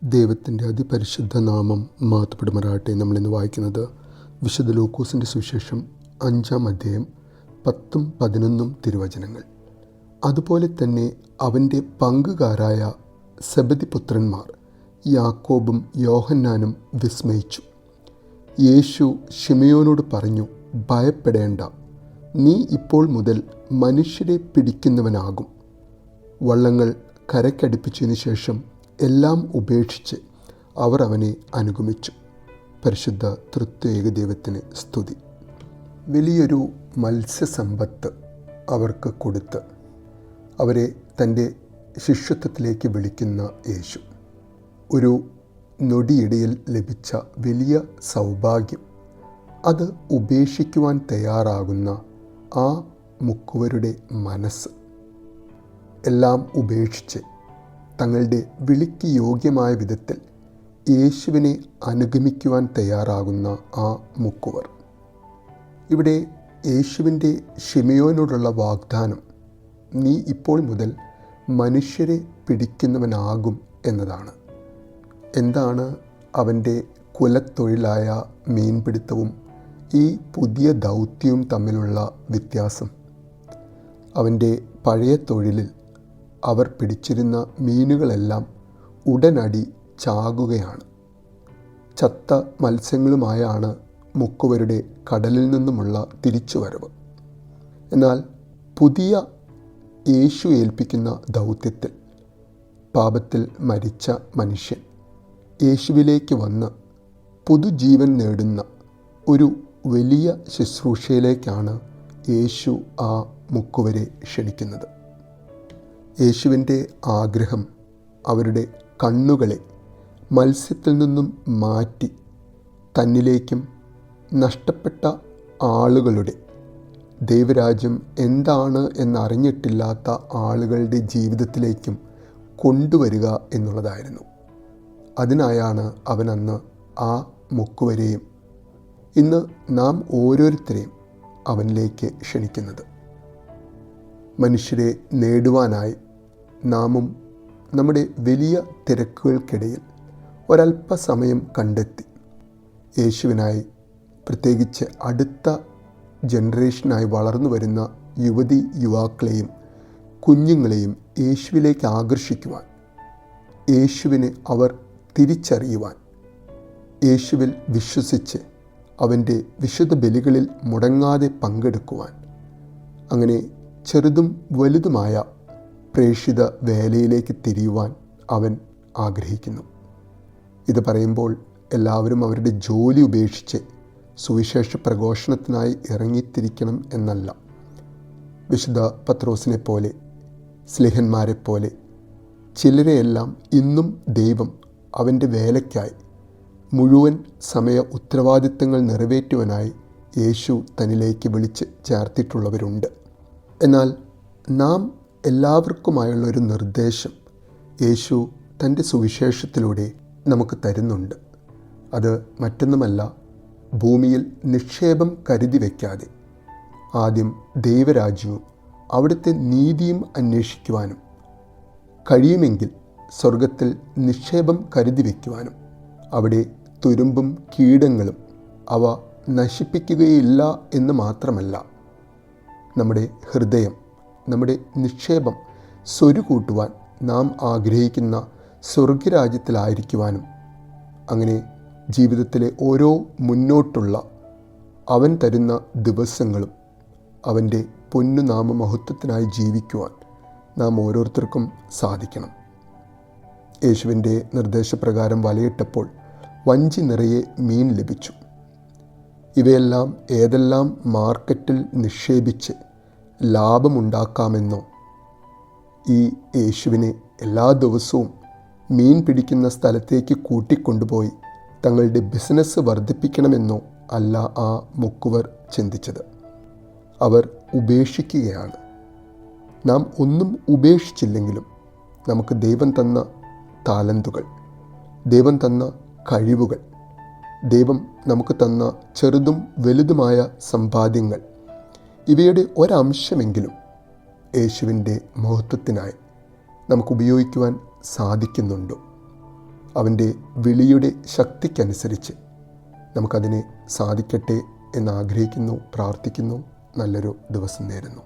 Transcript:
ദൈവത്തിൻ്റെ അതിപരിശുദ്ധ നാമം മഹത്വപ്പെടുമാറാകട്ടെ. നമ്മളിന്ന് വായിക്കുന്നത് വിശുദ്ധ ലൂക്കോസിൻ്റെ സുവിശേഷം 5-ാം അധ്യായം 10-11 തിരുവചനങ്ങൾ. അതുപോലെ തന്നെ അവൻ്റെ പങ്കുകാരായ സെബെദിപുത്രന്മാർ യാക്കോബും യോഹന്നാനും വിസ്മയിച്ചു. യേശു ശിമയോനോട് പറഞ്ഞു, ഭയപ്പെടേണ്ട, നീ ഇപ്പോൾ മുതൽ മനുഷ്യരെ പിടിക്കുന്നവനാകും. വള്ളങ്ങൾ കരയ്ക്കടുപ്പിച്ചതിന് ശേഷം എല്ലാം ഉപേക്ഷിച്ച് അവർ അവനെ അനുഗമിച്ചു. പരിശുദ്ധ തൃത്വൈക ദൈവത്തിന് സ്തുതി. വലിയൊരു മത്സ്യസമ്പത്ത് അവർക്ക് കൊടുത്ത് അവരെ തൻ്റെ ശിഷ്യത്വത്തിലേക്ക് വിളിക്കുന്ന യേശു, ഒരു നൊടിയിടയിൽ ലഭിച്ച വലിയ സൗഭാഗ്യം അത് ഉപേക്ഷിക്കുവാൻ തയ്യാറാകുന്ന ആ മുക്കുവരുടെ മനസ്സ്, എല്ലാം ഉപേക്ഷിച്ച് തങ്ങളുടെ വിളിക്ക് യോഗ്യമായ വിധത്തിൽ യേശുവിനെ അനുഗമിക്കുവാൻ തയ്യാറാകുന്ന ആ മുക്കുവർ. ഇവിടെ യേശുവിൻ്റെ ശിമയോനോടുള്ള വാഗ്ദാനം, നീ ഇപ്പോൾ മുതൽ മനുഷ്യരെ പിടിക്കുന്നവനാകും എന്നതാണ്. എന്താണ് അവൻ്റെ കുലത്തൊഴിലായ മീൻപിടുത്തവും ഈ പുതിയ ദൗത്യവും തമ്മിലുള്ള വ്യത്യാസം? അവൻ്റെ പഴയ തൊഴിലിൽ അവർ പിടിച്ചിരുന്ന മീനുകളെല്ലാം ഉടനടി ചാകുകയാണ്. ചത്ത മത്സ്യങ്ങളുമായാണ് മുക്കുവരുടെ കടലിൽ നിന്നുമുള്ള തിരിച്ചുവരവ്. എന്നാൽ പുതിയ യേശു ഏൽപ്പിക്കുന്ന ദൗത്യത്തിൽ പാപത്തിൽ മരിച്ച മനുഷ്യൻ യേശുവിലേക്ക് വന്ന് പുതുജീവൻ നേടുന്ന ഒരു വലിയ ശുശ്രൂഷയിലേക്കാണ് യേശു ആ മുക്കുവരെ ക്ഷണിക്കുന്നത്. യേശുവിൻ്റെ ആഗ്രഹം അവരുടെ കണ്ണുകളെ മത്സ്യത്തിൽ നിന്നും മാറ്റി തന്നിലേക്കും നഷ്ടപ്പെട്ട ആളുകളുടെ, ദൈവരാജ്യം എന്താണ് എന്നറിഞ്ഞിട്ടില്ലാത്ത ആളുകളുടെ ജീവിതത്തിലേക്കും കൊണ്ടുവരിക എന്നുള്ളതായിരുന്നു. അതിനായാണ് അവൻ അന്ന് ആ മുക്കുവരെയും ഇന്ന് നാം ഓരോരുത്തരെയും അവനിലേക്ക് ക്ഷണിക്കുന്നത്. മനുഷ്യരെ നേടുവാനായി നാമും നമ്മുടെ വലിയ തിരക്കുകൾക്കിടയിൽ ഒരല്പസമയം കണ്ടെത്തി യേശുവിനായി, പ്രത്യേകിച്ച് അടുത്ത ജനറേഷനായി വളർന്നു വരുന്ന യുവതി യുവാക്കളെയും കുഞ്ഞുങ്ങളെയും യേശുവിലേക്ക് ആകർഷിക്കുവാൻ, യേശുവിനെ അവർ തിരിച്ചറിയുവാൻ, യേശുവിൽ വിശ്വസിച്ച് അവൻ്റെ വിശുദ്ധ ബലികളിൽ മുടങ്ങാതെ പങ്കെടുക്കുവാൻ, അങ്ങനെ ചെറുതും വലുതുമായ പ്രേക്ഷിത വേലയിലേക്ക് തിരിയുവാൻ അവൻ ആഗ്രഹിക്കുന്നു. ഇത് പറയുമ്പോൾ എല്ലാവരും അവരുടെ ജോലി ഉപേക്ഷിച്ച് സുവിശേഷ പ്രഘോഷണത്തിനായി ഇറങ്ങിത്തിരിക്കണം എന്നല്ല. വിശുദ്ധ പത്രോസിനെ പോലെ, സ്ലിഹന്മാരെ പോലെ ചിലരെയെല്ലാം ഇന്നും ദൈവം അവൻ്റെ വേലയ്ക്കായി, മുഴുവൻ സമയ ഉത്തരവാദിത്തങ്ങൾ നിറവേറ്റുവാനായി യേശു തന്നിലേക്ക് വിളിച്ച് ചേർത്തിട്ടുള്ളവരുണ്ട്. എന്നാൽ നാം എല്ലാവർക്കുമായുള്ള ഒരു നിർദ്ദേശം യേശു തൻ്റെ സുവിശേഷത്തിലൂടെ നമുക്ക് തരുന്നുണ്ട്. അത് മറ്റൊന്നുമല്ല, ഭൂമിയിൽ നിക്ഷേപം കരുതി വയ്ക്കാതെ ആദ്യം ദൈവരാജ്യവും അവിടുത്തെ നീതിയും അന്വേഷിക്കുവാനും, കഴിയുമെങ്കിൽ സ്വർഗത്തിൽ നിക്ഷേപം കരുതി വയ്ക്കുവാനും, അവിടെ തുരുമ്പും കീടങ്ങളും അവ നശിപ്പിക്കുകയില്ല എന്ന് മാത്രമല്ല, നമ്മുടെ ഹൃദയം, നമ്മുടെ നിക്ഷേപം സ്വരുകൂട്ടുവാൻ നാം ആഗ്രഹിക്കുന്ന സ്വർഗരാജ്യത്തിലായിരിക്കുവാനും, അങ്ങനെ ജീവിതത്തിലെ ഓരോ മുന്നോട്ടുള്ള അവൻ തരുന്ന ദിവസങ്ങളും അവൻ്റെ പൊന്നുനാമ മഹത്വത്തിനായി ജീവിക്കുവാൻ നാം ഓരോരുത്തർക്കും സാധിക്കണം. യേശുവിൻ്റെ നിർദ്ദേശപ്രകാരം വലയിട്ടപ്പോൾ വഞ്ചി നിറയെ മീൻ ലഭിച്ചു. ഇവയെല്ലാം ഏതെല്ലാം മാർക്കറ്റിൽ നിക്ഷേപിച്ച് ലാഭമുണ്ടാക്കാമെന്നോ, ഈ യേശുവിനെ എല്ലാ ദിവസവും മീൻ പിടിക്കുന്ന സ്ഥലത്തേക്ക് കൂട്ടിക്കൊണ്ടുപോയി തങ്ങളുടെ ബിസിനസ് വർദ്ധിപ്പിക്കണമെന്നോ അല്ല ആ മുക്കുവർ ചിന്തിച്ചത്. അവർ ഉപേക്ഷിക്കുകയാണ്. നാം ഒന്നും ഉപേക്ഷിച്ചില്ലെങ്കിലും നമുക്ക് ദൈവം തന്ന താലന്തുകൾ, ദൈവം തന്ന കഴിവുകൾ, ദൈവം നമുക്ക് തന്ന ചെറുതും വലുതുമായ സമ്പാദ്യങ്ങൾ, ഇവയുടെ ഒരംശമെങ്കിലും യേശുവിൻ്റെ മഹത്വത്തിനായി നമുക്ക് ഉപയോഗിക്കുവാൻ സാധിക്കുന്നുണ്ടോ? അവൻ്റെ വിളിയുടെ ശക്തിക്കനുസരിച്ച് നമുക്കതിനെ സാധിക്കട്ടെ എന്നാഗ്രഹിക്കുന്നു, പ്രാർത്ഥിക്കുന്നു. നല്ലൊരു ദിവസം നേരുന്നു.